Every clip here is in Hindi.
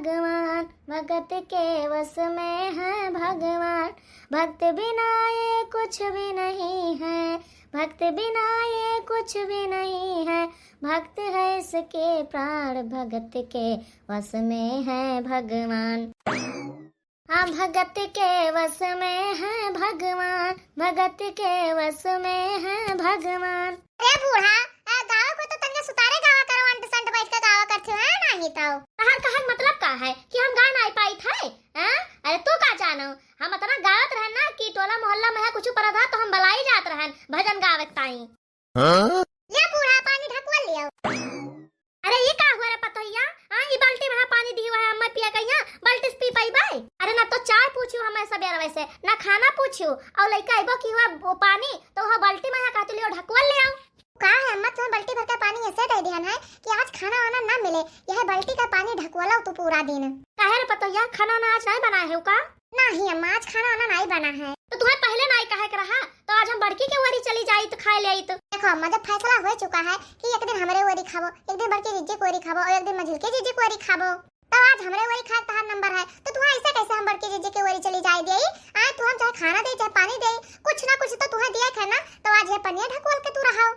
भगवान, भगत के वश में है भगवान। भक्त बिना ये कुछ भी नहीं है, भक्त बिना ये कुछ भी नहीं है। भक्त है इसके प्राण, भगत के वश में है भगवान। हाँ, भगत के वश में है भगवान, भगत के वश में है भगवान। अरे बूढ़ा, गावा को तो तन्ने सुतारे गावा करो, अंट संट बैठ के गावा करते हो नहीं तो। तहर कहर मतलब का है कि हम गा नहीं पाई थे? हैं? अरे तू का जानो, हम इतना गावत रहन ना कि टोला मोहल्ला में कुछ परधा तो हम बलाई जात रहन भजन गावत ताई। ले बूढ़ा, पानी ढकवा लियो। अरे ये का हुआ रे पतैया? हां, ई बाल्टी में पानी दी हुआ है, अम्मा पिया कहिया बाल्टी से पी पाई बाई। अरे ना तो चाय पूछियो हमें सबेर वैसे, ना खाना पूछियो, और लइका आइबो की हुआ वो पानी तो वह बाल्टी में कहते लियो ढकवा ले आओ। का है अम्मा, तुम्हें बाल्टी भर का पानी ऐसे दे दिया है कि आज खाना वाना ना मिले, यह बाल्टी का पानी ढकवाला तो पूरा दिन। काहे रे पतैया, खाना ना आज नहीं बनाए है का? नहीं अम्मा, आज खाना वाना नहीं बना है। तो तुम्हें पहले नहीं कहे के रहा तो आज हम बड़की के वरी चली जाई तो खाए ले आई। तो देखो अम्मा, जब फैसला हो चुका है कि एक दिन हमरे वरी खाबो, एक दिन बड़की जीजी को वरी खाबो और एक दिन मझिल के जीजी को वरी खाबो, तो आज हमरे वरी खाए तहार नंबर है, तो तुम्हें ऐसे कैसे हम बड़की जीजी के वरी चली जाई देई? आज तू हम चाहे खाना दे चाहे पानी दे, कुछ ना कुछ तो तुम्हें दिया है ना, तो आज ये पनिया ढकवाल के तू रहो।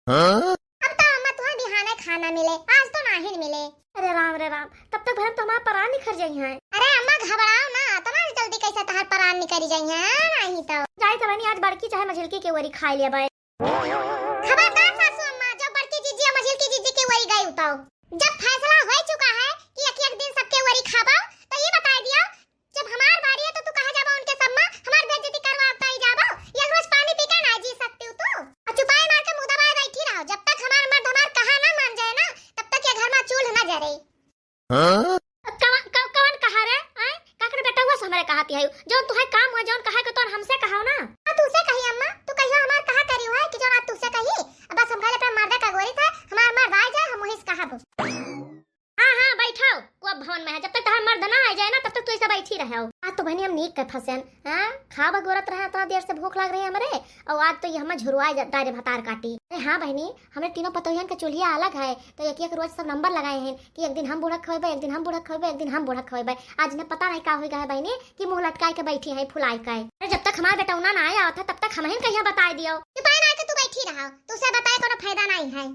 अब तो अम्मा तुम्हें बिहाने खाना मिले, आज तो नहीं मिले। अरे राम रे राम, तब तक भर तो हमारा परान निखर जाई है। अरे अम्मा घबराओ ना, इतना जल्दी कैसे तहार परान निकल जाई है? नहीं तो जाई तो बनी आज बड़की चाहे मझिलकी के वरी खाई ले बाय। खबरदार सासू अम्मा, जब बड़की जीजी और मझिल की जीजी के वरी गई उताओ, जब फैसला हो चुका है कि एक दिन सबके वरी खाबो, तो ये बता दियो जब हमार बारी है तो तू कहां जाबो उनके सब में हमार बेइज्जती करवाता ही जाबो? एक रोज पानी पी के ना जी सकती हूं तू? और चुपाए मार के मुंह दबाए बैठी रहो, जब तक हमार मर्द हमार कहा ना मान जाए ना, तब तक ये घर में चूल्हा ना जरे। कौन कहा रे? आय काकर बेटा हुआ हमरे कहती है जो तुहे काम हो जोन कहा के तो हमसे कहाओ ना। तुसे कही अम्मा, तू कहियो हमार कहा करी है कि जो आज तुसे कही, बस हम कहले पे मर्दा का गोरी था, हमार मर्द आ जाए हम वही से कहबो। हां बैठाओ, को भवन में है, जब तक तहार मर्द ना आ जाए ना तब तक तू ऐसे बैठी रहो। आज तो बहनी हम नीक के फसेन। हां, खावा गोरत रहा, इतना देर से भूख लग रही है हमरे, और आज तो ये हमें झुरवाए जाता रे भतार काटी। अरे हां बहनी, हमरे तीनों पतोहियन के चूल्हा अलग है, तो एक एक रोज सब नंबर लगाए हैं कि एक दिन हम बूढ़ा खवेबे, एक दिन हम बूढ़ा खवेबे, एक दिन हम बूढ़ा खवेबे। आज ने पता नहीं का होई गए बहनी कि मुंह लटकाए के बैठी है फुलाई के। अरे जब तक हमार बेटा ना आया था तब तक हम ही कहिया बता दियो। चुपाए ना के तू बैठी रहो, तुसे बताए कोनो फायदा नहीं है।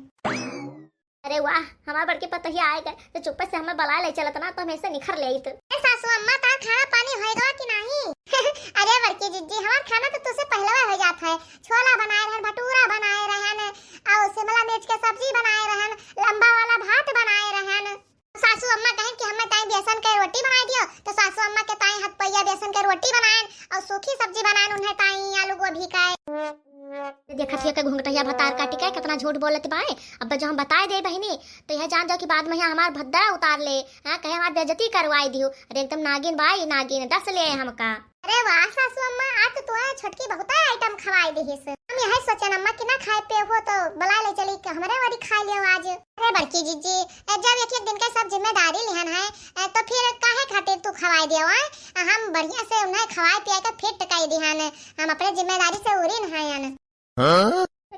अरे वाह, हमार बड़के पतोहिया आए गए तो चुप्पे से हमें बला ले चलत ना तो हम ऐसे निखर ले आई। तो सासू अम्मा तार खाना पानी होएगा कि नहीं? अरे बड़की जीजी, हमार खाना तो तुझसे पहले हो जाता है। छोला बनाए रहन, भटूरा बनाए रहन, और शिमला मिर्च के सब्जी बनाए रहन, लंबा वाला भात बनाए रहन। सासू अम्मा कहें कि हमें ताई बेसन के रोटी बना दियो, तो सासू अम्मा के ताई हाथ पैया बेसन के रोटी बनाएन और सूखी सब्जी बनाएन, उन्हें ताई आलू गोभी का। देखत है के घुंघटैया भतार काटी के कितना झूठ बोलत बाए। अब जो हम बताए दे बहनी तो यह जान जाओ कि बाद में यहाँ हमार भद्दा उतार ले, हां कहे हमार बेइज्जती करवाई दियो। अरे एकदम नागिन बाई नागिन, दस ले हमका। अरे वाह सासू अम्मा, आज तो तुम्हारे छोटकी बहुत आइटम खवाई देहिस। हम यही सोचन अम्मा कि ना खाए पे हो तो बुला ले चली कि हमरे वाली खा लियो आज। अरे बड़की जीजी, जब एक एक दिन के सब जिम्मेदारी लेहन है तो फिर काहे खातिर तू खवाई दियो? हम बढ़िया से उन्हें खवाए पिया के फिट कई दिहन, हम अपने जिम्मेदारी से उरीन हैं।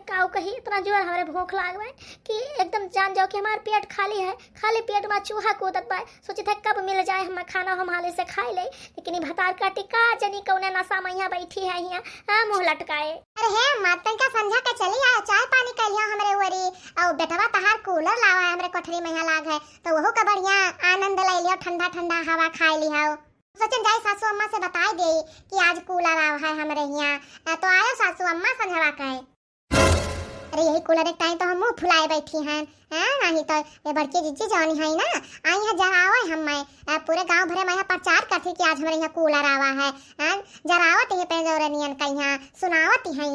काऊ कही इतना जोर हमारे भूख लाग गए कि एकदम जान जाओ कि हमार पेट खाली है, खाली पेट में चूहा कूदत बा। सोचे थे कब मिल जाए हमें खाना, हम हाले से खाई ले, लेकिन भतार काटी का जनी कौने नशा में यहाँ बैठी है यहाँ, हां मुंह लटकाए। अरे हे मातन का समझा के चली आ, चाय पानी कर लियो हमरे वरी, और बेटवा तहार कूलर लावा है हमरे कोठरी में यहाँ लाग है, तो वहु का बढ़िया आनंद ले लियो, ठंडा ठंडा हवा खाई लियो। सोचन जाए सासू अम्मा से बताई दे कि आज कूलर आवा है हमरे यहाँ, तो आयो सासू अम्मा समझवा कहे। अरे यही कूलर एक टाइम तो हम मुंह फुलाए बैठी हैं, नहीं तो ये बड़की जीजी जानी है ना, आई है जरावे हम मैं पूरे गांव भरे में प्रचार करती कि आज हमारे यहाँ कूलर आवा है, जरावत ही पे जोरनियन का यहाँ सुनावत ही है।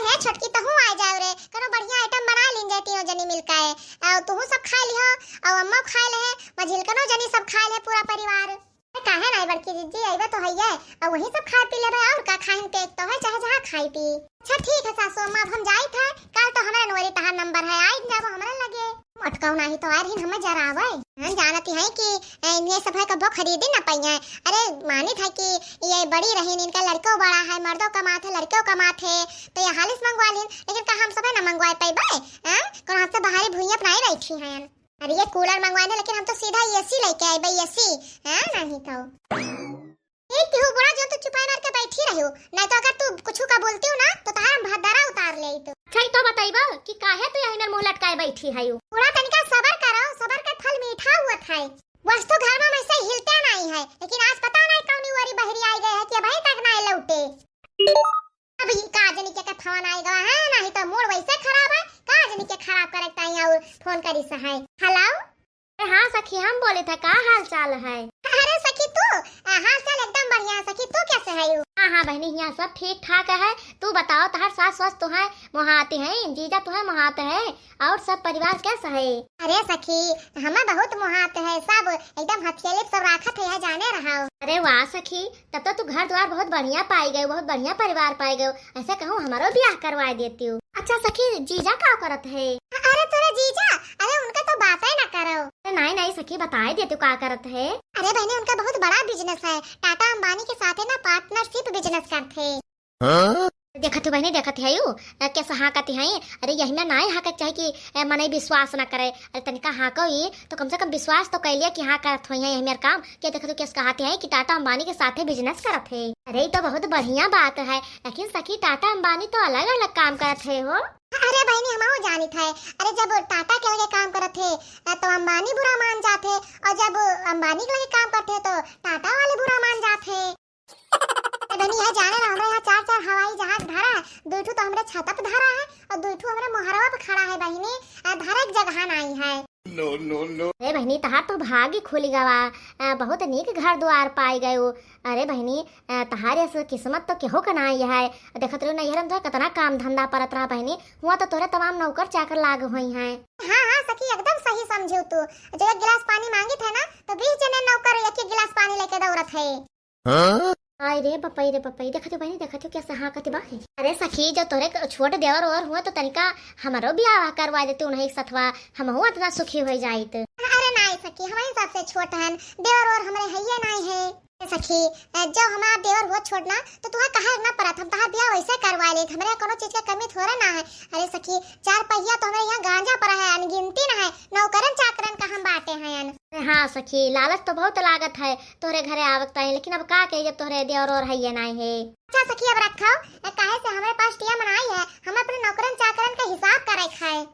हे छोटकी तो हूँ आ जाओ रे, करो बढ़िया आइटम बना लीन जाती हो जनी मिलके, और तू सब खा लियो और अम्मा खा ले, मझिल कनो जनी सब खा ले पूरा परिवार। काहे नहीं बड़की जीजी, आइबा तो है और वही सब खा पी लेबे, और का खाइन पेट तो है चाहे जहां खाई पी। अच्छा ठीक है सासू अम्मा, अब हम जाई थे, कल तो हमारे नोरी तहार नंबर है, आई जाबो हमरे लगे। अटकाऊ नहीं तो आर ही हमें जरावे, हम जानती है कि ये सब है कबो खरीदी ना पाई है। अरे मानी था कि ये बड़ी रही, इनका लड़को बड़ा है, मर्दों कमात है लड़कों कमात है, तो ये हालिस मंगवा लीन, लेकिन का हम सब है ना मंगवाए पाई बाय, कौन हाथ से बाहरी भुइया अपनाई बैठी हैं। अरे ये कूलर मंगवाने, लेकिन हम तो सीधा एसी लेके आए भाई, एसी है नहीं तो एक तू बड़ा जो तू चुपाई मार के बैठी रही हो, नहीं तो अगर तू कुछ का बोलती हो ना तो तारा भदरा उतार ले तो। अच्छा तो बताइबा कि काहे तू यही में मुंह लटकाए बैठी है यू? पूरा तनिका सबर करो, सबर का फल मीठा हुआ है। वस्तु घर में वैसे हिलते नहीं है, लेकिन आज पता नहीं कौनी वारी बहरी आई गए है कि अभी तक ना लौटे। अभी काजनी के फोन आई गया है, नहीं तो मूड वैसे खराब है, काजनी के खराब करे ताई और फोन करी सहाय। हेलो हाँ सखी, हम बोले थे का हाल चाल है? अरे सखी तू हाल चाल एकदम बढ़िया। सखी तू कैसे है यू? हाँ बहनी यहाँ सब ठीक ठाक है। तू बताओ तहार सास सस तो है मुहाते हैं, जीजा तो है मुहाते है, और सब परिवार कैसा है? अरे सखी हमें बहुत मुहात है, सब एकदम हथियाले सब राखत है जाने रहा। अरे वाह सखी, तब तो तू घर द्वार बहुत बढ़िया पाई गए, बहुत बढ़िया परिवार पाई गए। ऐसे कहूँ हमारो ब्याह करवा देती हूँ। अच्छा सखी जीजा क्या करत है? अरे तेरे जीजा, अरे उनका तो बात ही न करो। नहीं नहीं सखी बताए दे तू क्या करत है? अरे बहने उनका बहुत बड़ा बिजनेस है, टाटा अंबानी के साथ है ना पार्टनरशिप बिजनेस करते। देखत बहनी देखत है यू कैसा हाँकती है। अरे यही में नाई हाँकत चाहे कि मने विश्वास न करे। अरे तनिका हाँको ही तो कम से कम विश्वास तो कैलिए कि हाँ करत हुई है यही मेरा काम। क्या देखत कैसे कहते हैं कि टाटा अंबानी के साथ बिजनेस करत है। अरे ये तो बहुत बढ़िया बात है, लेकिन सखी टाटा अंबानी तो अलग अलग काम करत है हो। अरे बहनी हम जानी थे, अरे जब टाटा के लगे काम करते थे तो अंबानी बुरा मान जाते, और जब अंबानी के लगे काम करते तो टाटा वाले बुरा मान जाते। बहनी यह जाने ना, हमारे यहाँ 4 हवाई जहाज धरा है, 2 तो हमारे छत पे धरा है और 2 हमारे मोहरवा पे खड़ा है। बहनी धरा एक जगह नहीं है। No no no. अरे बहनी तहार तो भाग्य खुल गवा, बहुत नीक घर द्वार पाई गए। अरे बहनी तहारे से किस्मत तो केहो का नहीं है। देखत रहो नैहरम तो कितना काम धंधा परत रहा बहनी, हुआ तो तोरे तमाम नौकर चाकर लाग हुई हैं। हाँ हाँ सखी एकदम सही समझू तू। जब 1 गिलास पानी मांगी थे ना तो 20 जने नौकर 1 गिलास पानी लेके दौड़त है। आय रे बपई देखत हो बहनी, देखत हो कैसा हाँकत बा। अरे सखी जब तोरे छोट देवर और हुआ तो तनिका हमारो ब्याह करवा देते उन्हें एक सथवा, हम हुआ इतना सुखी हो जाइत। अरे नहीं सखी हमारे सबसे छोट है, देवर और हमारे हैये नहीं है। सखी जो हमारा देवर वो छोड़ना तो तुहा कहा ना परत, हम तहार ब्याह वैसे करवा ले, हमारे कोनो चीज का कमी थोड़ा ना है। अरे सखी 4 पहिया तो हमारे यहाँ गांजा पड़ा है, अनगिनती ना है, नौकरन चाकरन का हम बाटे हैं। हाँ सखी लालच तो बहुत लागत है तोरे घरे आवत है, लेकिन अब का कहे जब तोरे देवर और हैये नहीं है। अच्छा सखी अब रखो, काहे से हमारे पास टिया मनाई है, हम अपने नौकरन चाकरन का हिसाब करे खाए।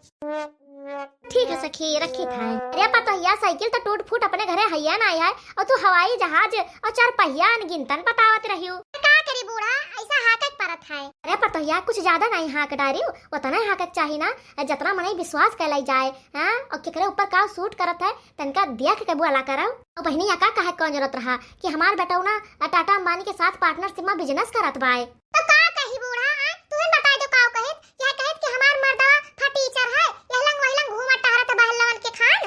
ठीक है सखी रखी था। अरे पता है साइकिल तो टूट फूट अपने घरे हैया ना है, और तू हवाई जहाज और 4 पहिया अनगिनतन बतावत रही हो। का करी बूढ़ा ऐसा हाकत परत है। अरे पता है कुछ ज्यादा नहीं हाँक डारी, उतना ही हाँकत चाहिए ना, जितना मने विश्वास कैलाई जाए। हाँ और केकरे ऊपर का सूट करत है तनका देख के बुआला कराओ। और बहनी या का कहे कौन जरूरत रहा कि हमार बेटा ना टाटा अंबानी के साथ पार्टनरशिप में बिजनेस करत बाय। तो का कही बूढ़ा तू बता दो का कहित, यह कहित कि हमार मर्दा फटीचर है, यह लंग वही घूमत टहरत बहलवन के खान।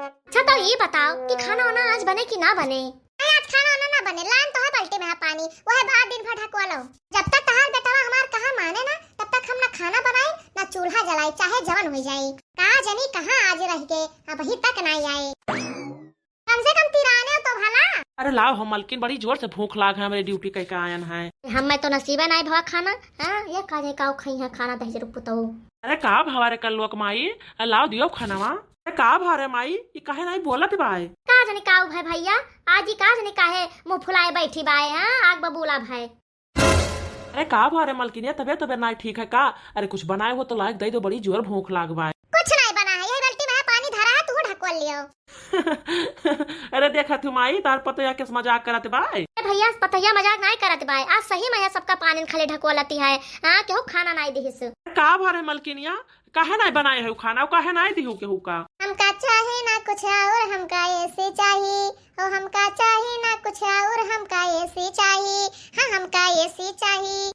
अच्छा तो ये बताओ कि खाना वाना आज बने कि ना बने? आज खाना वाना ना बने, लान तो है बाल्टी में है पानी, वह बाद दिन भर ढकवा लो। जब तक तहार बेटा हमार कहा माने ना तब तक हम ना खाना बनाए ना चूल्हा जलाए, चाहे जवन हो जाए। कहा जनी कहाँ आज रह के अभी तक नहीं आए, कम से कम तिराने तो भला। अरे लाओ हम मलकिन बड़ी जोर से भूख लाग है, हमारे ड्यूटी कह के आयन है। हमें तो नसीबे नहीं भवा खाना। हाँ ये काजे काऊ खाई है खाना दही जरूर पुतऊ। अरे का भावारे कल लोक माई, लाओ दियो खानावा। अरे का भारे माई ये काहे नहीं बोलत बाय? का जने काऊ भाई भैया आज ही का जने काहे मुंह फुलाए बैठी बाय। हाँ आग बबूला भाई। अरे का भारे मलकिन ये तबियत नहीं ठीक है का? अरे कुछ बनाए हो तो लायक दे दो, बड़ी जोर भूख लाग बाय। कुछ नहीं बना है, यही बाल्टी में है पानी धरा है, तू ढकवा लियो। अरे देखा तुम आई तार पतो या किस मजाक करत बाय। भैया पतैया मजाक नहीं करत बाय, आज सही में सबका पानी खाली ढकवा लेती है। हाँ केहू खाना नहीं दिहिस। का भारे मलकिनिया काहे नहीं बनाए हो खाना, काहे नहीं दिहु केहू का? हमका चाहे ना कुछ और हमका ऐसे चाहिए, ओ हमका चाहे ना कुछ और हमका ऐसे चाहिए, हाँ हमका ऐसे चाहिए।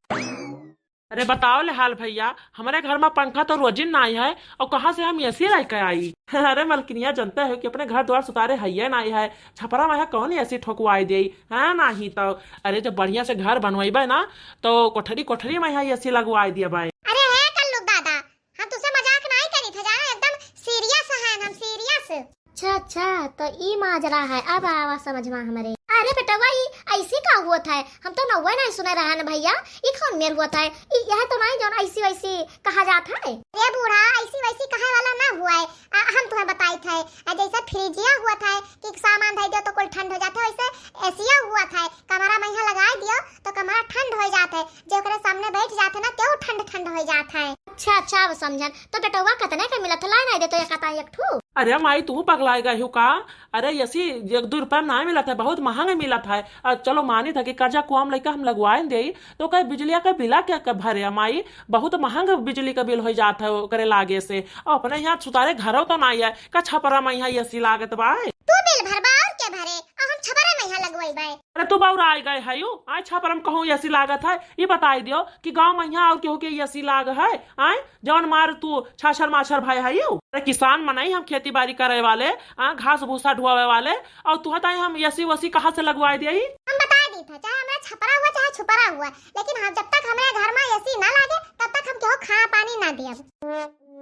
अरे बताओ ले हाल भैया, हमारे घर में पंखा तो रोजिन नहीं है और कहाँ से हम एसी लेकर आई। अरे मलकिनिया जानते हो कि अपने घर द्वार सुतारे है नहीं है, छपरा में कौन ऐसी ठोकवाई दे है नहीं तो। अरे जब बढ़िया से घर बनवाइबे ना तो कोठरी में ऐसी लगवाई दिया भाई। अरे है कल्लू दादा, हम तुझसे मजाक नहीं करी थे जाना, एकदम सीरियस है हम सीरियस। अच्छा तो ई माजरा है, अब आवा समझ में हमारे। अरे बेटवा ये ऐसे का हुआ था? हम तो नौवे नहीं सुने रहा ना भैया। ये कौन मेर हुआ था? यह तो नहीं जो ऐसी वैसी कहा जाता है। रे बूढ़ा, ऐसी वैसी कहे वाला ना हुआ है। हम तुम्हें बताई थे जैसे फ्रिजिया हुआ था कि सामान धर दियो तो कुल ठंड हो जाता है, वैसे एसिया हुआ था कमरा में यहाँ लगा दियो तो कमरा ठंड हो जाता है, जो ओकरे सामने बैठ जाते ना तो ठंड ठंड हो जाता है। अच्छा अच्छा अब समझन। तो बेटवा कितने का मिला था? ला नहीं दे तो एक आता एक ठू। अरे माई तू पगलाई गई हो का? अरे ऐसी 1-2 रुपया ना मिला था, बहुत महंगा मिला था। चलो मानी था कि कर्जा कुआम लेकर हम लगवाए दे तो कहीं बिजलिया का बिला क्या भरे माई, बहुत महंगा बिजली का बिल हो जाता है करे लागे से। और अपने यहाँ सुतारे घरों तो नहीं है का छपरा में यहाँ ऐसी लागत बा। तू बिल भरबा और क्या भरे, और हम छपरा में यहाँ लगवाई बाय। अरे तू बाउरा आई गए है यू आय छपरा में कहूँ ऐसी लागत है? ये बताई दियो कि गाँव में यहाँ और केहू के ऐसी लाग है आय जौन मार तू छाछर माछर भाई है यू। अरे किसान मनाई हम खेती बाड़ी करे वाले, घास भूसा ढुआवे वाले, और तू हताई हम ऐसी वैसी कहाँ से लगवाई दिया? हम बता दी था चाहे हमारा छपरा हुआ चाहे छुपरा हुआ, लेकिन हम जब तक हमारे घर में ऐसी ना लागे तब तक हम केहू खाना पानी ना दिया।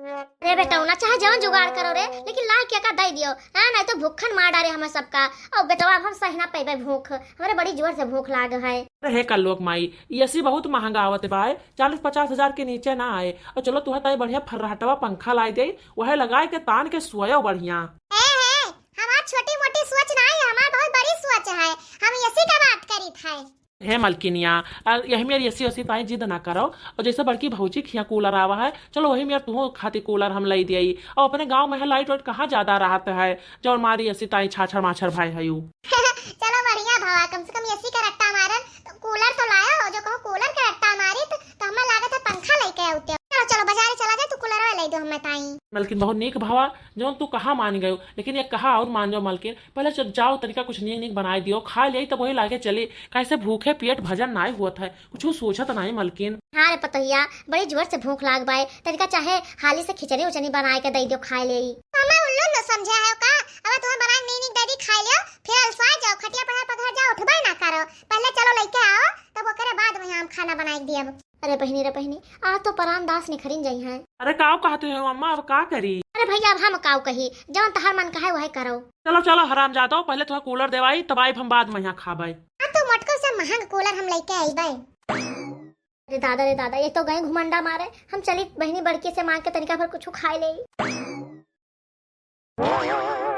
अरे बेटा ना चाहे जवन जुगाड़ करो रे, लेकिन ला क्या का दे दियो नहीं तो भूखन मार डारे हमें सबका। और बेटवा अब हम सही ना पेबे भूख, हमारे बड़ी जोर से भूख लाग है। अरे कल लोग माई ऐसी बहुत महंगा आवत बाय, 40-50 हजार के नीचे ना आए। और चलो तू हताई बढ़िया फर्राटवा पंखा लाई दे, वह लगाए के तान के सोयो बढ़िया। हमार छोटी मोटी सोच नहीं है, हमार बहुत बड़ी सोच है। हम ऐसी का बात करी थे। हे मलकिनिया यही मेरी ऐसी वैसी ताई जिद ना करो। और जैसे बड़की भौजी खिया कूलर आवा है, चलो वही मेरे तुम खाती कूलर हम लाई दिया। और अपने गांव में लाइट वाइट कहाँ ज्यादा रहता है जो हमारी ऐसी ताई छाछर माछर भाई है यू। चलो बढ़िया भावा, कम से कम ऐसी का रट्टा मारन तो कूलर तो लाया, जो कहो कूलर का रट्टा मारी तो हमें लागत है पंखा लेके आउते। चलो बाजारे चला जाए तो कूलर ले दो हमें ताई। मलकिन बहुत नीक भावा जो तू कहा मान गयो, लेकिन ये कहा और मान जाओ मलकिन। पहले जाओ तरीका कुछ नीक नीक बनाई दियो, खा ले तब वही लागे चली। कैसे भूखे पेट भजन ना हुआ था, कुछ सोचत नहीं मलकिन। हाँ रे पतैया बड़ी जोर से भूख लाग बाय, तरीका चाहे हाली से खिचड़ी उचड़ी बना के दे दियो खाए ले। हमें उल्लू न समझा है का? अब तुम्हें बना नीक नीक दे खा लियो, फिर अलसा जाओ खटिया पर पधर जाओ, उठबे ना करो। पहले चलो लेके आओ तब ओकरे बाद वहां हम खाना बनाई दियब। अरे बहनी रे बहनी आज तो परान दास निखरिन जाई है। अरे काव कहते हो अम्मा, अब का करी? अरे भैया अब हम काव कही, जवन तहार मन कहे वही करो। चलो चलो हराम जाता पहले तुम्हें कूलर देवाई तब आई हम बाद में यहाँ खाबाई। तो मोटको से महंग कूलर हम लेके आई बाय। रे दादा ये तो गए घुमंडा मारे। हम चली बहनी बड़की से मांग के तरीका पर कुछ खाए ले।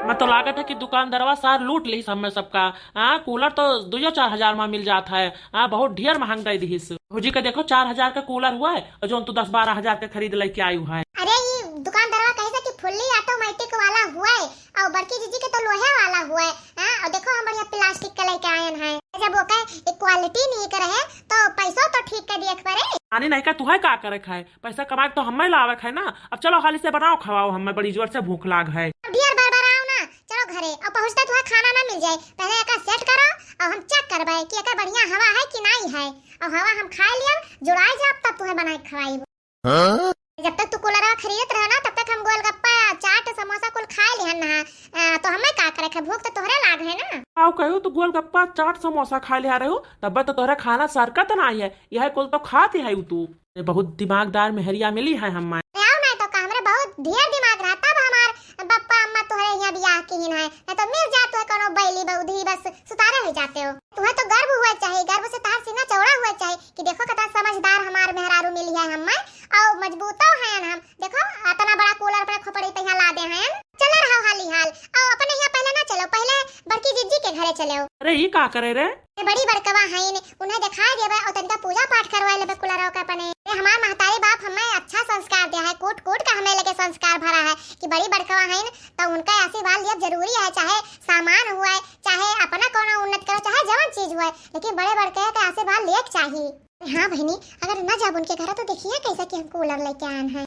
मैं तो लागत है कि दुकानदारवा सार लूट ली समय सबका। कूलर तो 2-4 हजार में मिल जाता है। बहुत ढेर महंग दे दी भौजी का देखो 4 हजार का कूलर हुआ है और जो तू 10-12 हजार का खरीद लेके आई हुआ है। अरे ये दुकानदारवा कहे कि फुल्ली ऑटोमेटिक वाला हुआ है और बड़की जीजी के तो लोहे वाला हुआ है। और देखो हम बढ़िया प्लास्टिक का लेके आए हैं। जब वो कहे क्वालिटी नहीं करे तो पैसा तो ठीक कर दिया करे। आने नहीं का तू है का करे खाए, पैसा कमाए तो हमें लावे है ना। अब चलो हाली से बनाओ खवाओ, हमें बड़ी जोर से भूख लाग है। ढेर बार बनाओ ना, चलो घरे और पहुंचते तुम्हें खाना ना मिल जाए। पहले एका सेट करो और हम चेक करबे कि एका बढ़िया हवा है कि नहीं है। और हवा हम खा लिया जुड़ाई जाब तब तुम्हें बनाए खवाई। जब तक तू कूलर खरीदत रहे ना तब तक हम गोलगप्पा चाट समोसा कुल खा लिहन ना। तो हमें का करे के भूख तो तोहरे लाग है ना। आओ कहो तो गोलगप्पा चाट समोसा खा ले आ रहे हो तब तो तोहरा खाना सरकत नहीं है। यह कुल तो खाती है तू। बहुत दिमागदार मेहरिया मिली है हम। आओ ना तो हमरे बहुत ढेर दिमाग रहा तब हमार बप्पा अम्मा तोहरे यहाँ बियाह की है। नहीं तो मिल जात है कोनो बैली बउधी बस सुतारे हो जाते हो। तुम्हें तो गर्व हुआ चाहिए, गर्व से तार सीना चौड़ा हुआ चाहिए कि देखो कितना समझदार हमार मेहरारू मिली है हमें और मजबूतो हैं हम। देखो इतना बड़ा कूलर अपने खोपड़ी पे यहाँ ला दे हैं। चले रहो हाली हाल और अपने यहाँ पहले ना चलो, पहले बड़की जीजी के घरे चलो। अरे ये का करे रे? बड़ी बड़कवा है उन्हें दिखाई देबे और तनिका पूजा पाठ करवाए लेबे कुलरों का अपने। हमार महतारी बाप हमें अच्छा संस्कार दिया है, कोट कोट का हमें लेके संस्कार भरा है कि बड़ी बड़कवा है तो उनका आशीर्वाद लिया जरूरी है। चाहे सामान हुआ है, चाहे अपना कोनो उन्नत करो, चाहे जवन चीज हुआ है, लेकिन बड़े बड़के का आशीर्वाद लेके चाहिए। हाँ बहनी अगर न जब उनके घर तो देखिए कैसे कि हम कूलर लेके आए हैं।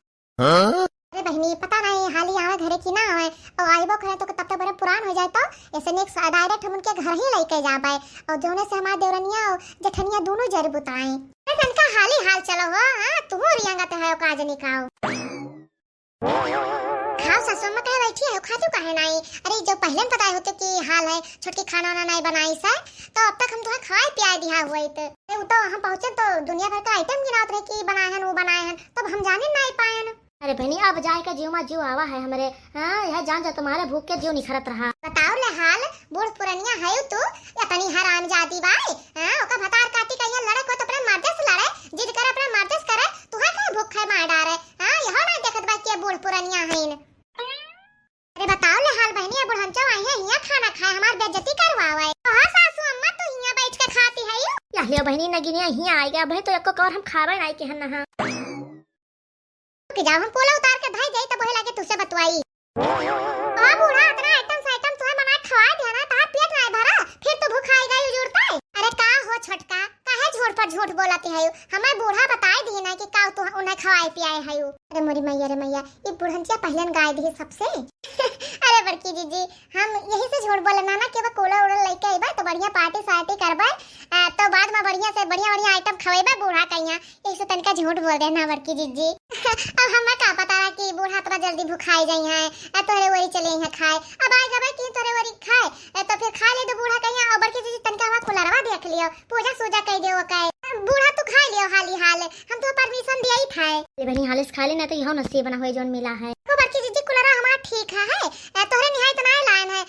अरे बहनी पता नहीं हाली आवे घरे की ना आवे और आइबो करे तो तब तक बड़े पुरान हो जाए तो ऐसे नेक्स्ट डायरेक्ट हम उनके घर ही लेके जाबे और जोने से हमारे देवरनिया और जेठनिया दोनों जर बुताएं। अरे तनका हाली हाल चलो हो। हां तुम रियांगा तो है काजनी खाओ खाओ ससुर में कहे बैठी है खाजू काहे नहीं। अरे जो पहले पता होते कि हाल है छोटकी खाना वाना नहीं बनाई से तो अब तक हम तुम्हें खवाए पियाए दिया हुए तो हम पहुंचे तो दुनिया भर का आइटम गिनात रहे कि बनाए हैं वो बनाए हैं तब हम जाने नहीं पाए। अरे बहनी अब जाए का जीव मा जीव आवा है हमारे। हाँ यह जान जा तुम्हारे भूख के जीव निखरत रहा। बताओ ले हाल बूढ़ पुरनिया है तू या तनी हरामजादी बाई। हां ओका भतार काटी कहिया लड़े को तो अपने मर्दे से लड़े, जिद करे अपने मर्दे से करे, तू है का भूखे मार डारे। हां यहो ना देखत बा के बूढ़ पुरनिया हईन। अरे बताओ ले हाल बहनी बुढ़ंचो आई है हिया खाना खाए हमार बेइज्जती करवावे। हां सासू अम्मा तू हिया बैठ के खाती है यू। या लियो बहनी नगिनिया हिया आई गया भाई तो एको कवर हम खावे नहीं के हन ना कि जाओ हम पोला उतार के भाई जाई त बहे लागे तुसे बतवाई। आ बूढ़ा इतना आइटम तुहे बना खवा दे ना तार पेट नहीं भरा फिर तो भूखाई गई जुड़ता है। अरे का हो छोटका काहे झूठ पर झूठ बोलते है हमें बूढ़ा बताई दी ना कि का तू उन्हें खवाए पियाए है। अरे मोरी मैया रे मैया ये बुढ़ंचिया पहले गाय दी सबसे अरे बड़की जीजी हम यही से झूठ बोले ना कि वो कोला उड़ा लेके आइबा तो बढ़िया पार्टी सार्टी करबा तो बाद में बढ़िया से बढ़िया आइटम खवेबा बूढ़ा कहिया यही से तनका झूठ बोल दे ना बड़की जीजी। अब हमें का पता है कि बूढ़ा इतना जल्दी भूखाई जाई है तोरे वरी चले हैं खाए। अब आई गबे कि तोरे वरी खाए तो फिर खा ले तो बूढ़ा कहिया और बड़की जीजी तनका हवा खुलरवा देख लियो पूजा सूजा कह दे वो कहे बूढ़ा तू खा लियो हाली हाल हम तो परमिशन दिया ही खाए। ले बहनी हालिस खा ले ना तो यहो नसीब बना होए जोन मिला है। तो बड़की जीजी कुलरा हमारा ठीक है तोरे निहाय तो नहीं लायन है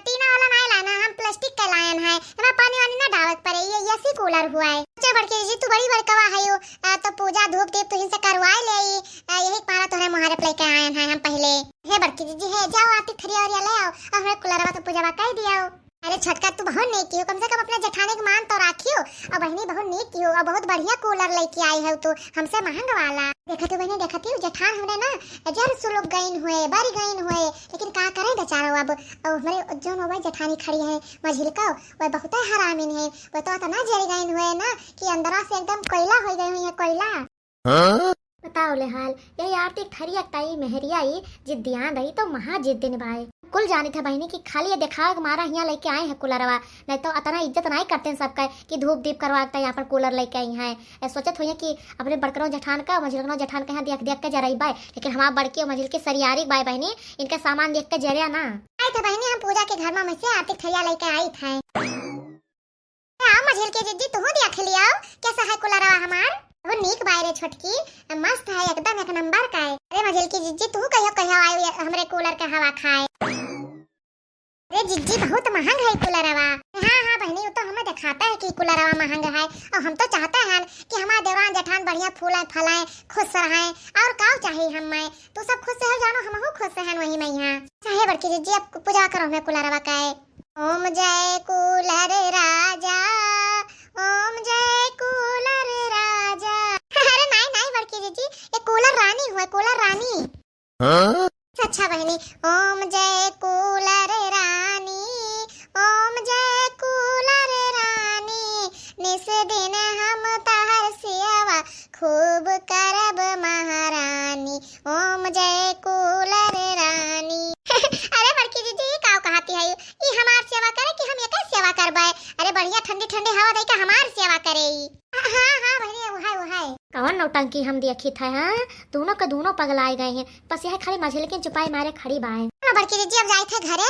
टीना वाला नहीं लाना हम प्लास्टिक का लायन है हमें पानी वानी ना डालत पड़े ये ऐसी कूलर हुआ है। अच्छा बड़की जीजी तू बड़ी बड़कवा है यो तो पूजा धूप दीप तुहिन से करवाए ले यही पारा तोरे मुहारे पे लेके आयन है हम पहले। हे बड़की जीजी है जाओ आती खरिया और ले आओ और हमें कुलरवा तो पूजा कह दिया। अरे छटका तू बहुत नेक की हो कम से कम अपने जेठानी के मान तो राखियो और बहनी बहुत नेक की हो और बहुत बढ़िया कूलर लेके आई है तू हमसे महंग वाला। देखती बहनी देखती जेठान हमने ना जर सुलोक गईन हुए बारी गईन हुए लेकिन का करे बेचारा अब हमारे जो वो जेठानी खड़ी है मझिलका वो बहुत हरामिन है वो तो इतना जर गईन हुए ना कि अंदर से एकदम कोयला हो गई हुई है कोयला। बताओ ले हाल ये आरती खरिया ताई मेहरिया ये जिद्दियां रही तो महा जिद्द निभाए कुल जानी था बहनी कि खाली ये दिखावा मारा यहाँ लेके आए हैं कूलरवा नहीं तो इतना इज्जत नहीं करते हैं सबका कि धूप दीप करवाता यहाँ पर कूलर लेके आई हैं। सोचत हुई कि अपने बड़करों जेठान का मझिलकरों जेठान का यहाँ देख देख के जराई बाय लेकिन हमारा बड़की और मझिल की सरियारी बाय बहनी इनका सामान देख के जरिया ना आई थे बहनी हम पूजा के घर में से आरती खरिया लेके आई थे। मझिल के जीजी तुम देख लिया कैसा है कूलरवा हमार वो नीक बायरे छोटकी मस्त है एकदम एक नंबर का है। अरे मझिल की जीजी तू कहियो आई हमरे कूलर का हवा खाए। अरे जीजी बहुत महंग है कूलरवा। हाँ बहनी वो तो हमें दिखाता है कि कूलरवा महंग है और हम तो चाहते हैं कि हमारा देवरान जेठान बढ़िया फूले फलाए खुश रहे और का चाहिए हमें तो सब खुश है जानो हम खुश हैं वही मैं यहाँ चाहे बड़की जीजी अब पूजा करो हमें कूलरवा का। ओम जय कूलर राजा ओम जय कूलर राजा। अरे नहीं बड़की जीजी ये कूलर रानी हुआ कूलर रानी। अच्छा बहनी ओम जय कूलर रानी ओम जय कूलर रानी निस दिन हम तार सेवा खूब करब महारानी ओम जय कूलर रानी। अरे बड़की जीजी का कहती है ये हमार सेवा करे कि हम एक सेवा करबे। अरे बढ़िया ठंडी ठंडी हवा दे के हमार सेवा करे। हाँ बहनी वो है कौन नौटंकी हम देखी था। हाँ दोनों के दोनों पगलाए गए हैं बस यह खाली मझिल के चुपाई मारे खड़ी बाए। बड़की जीजी अब जाए थे घरे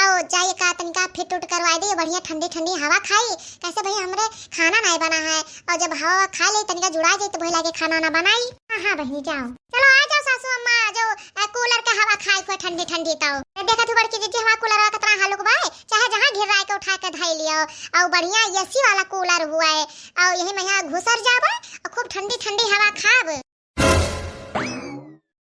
और जाइए का तनिका फिट उट करवा दे बढ़िया ठंडी ठंडी हवा खाई कैसे भाई हमरे खाना नहीं बना है और जब हवा खा ले तनिका जुड़ा जाए तो भई लागे खाना ना बनाई। हाँ बहनी जाओ चलो आ जाओ सासू अम्मा जो कूलर का हवा खाई को ठंडी ठंडी तो देखा तू बड़की जीजी हमारा कूलर कितना हालुक बाए चाहे जहाँ घिर रहा के उठा के धाई लियो और बढ़िया एसी वाला कूलर हुआ है और यही मैं यहाँ घुसर जाबे और खूब ठंडी ठंडी हवा खाब।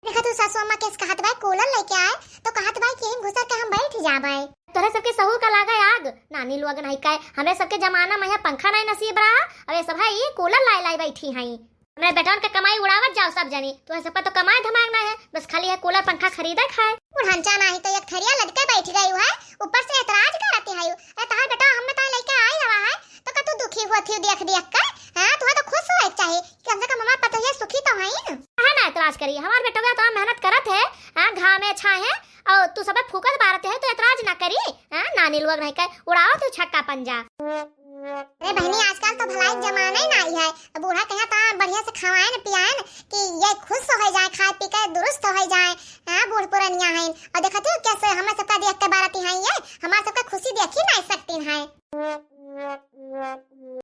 देखा तू सासू अम्मा केस कहत भाई कूलर लेके आए तो कहत भाई कि हम घुसर के हम बैठ जाबे। तोरे सबके सहू का लागा आग नानी लोग नहीं काए हमें सबके जमाना में पंखा नहीं नसीब रहा और ये सब है ये कूलर लाई बैठी हैं हमारे बेटन के कमाई उड़ावत जाओ सब जनी तो सबका तो कमाई धमाक ना है बस खाली है कूलर पंखा खरीदा खाए। बुढ़ंचा नहीं तो एक थरिया लटके बैठ गई है ऊपर से एतराज करते है अरे तार बेटा हम तो लेके आई हवा है तो का तू दुखी हुआ थी देख कर। हां तुम्हें तो खुश होए चाहिए कम से कम हमार पता है सुखी तो है ना एतराज करिए हमार बेटा तो मेहनत करत है हां घाम में छा है और तू सब फूकत बारत है तो एतराज ना करी। हां नानी लोग नहीं कर उड़ाओ तू छक्का पंजा। अरे बहनी आजकल तो भलाई जमाना ही नहीं है बूढ़ा कहा था बढ़िया से खवाए न पियाए कि ये खुश हो जाए खाए पी के दुरुस्त हो जाए। हां बूढ़ पुरनिया है और देखते हो कैसे हमें सबका देख के बारती है ये हमारे सबका खुशी देखी नहीं सकती है।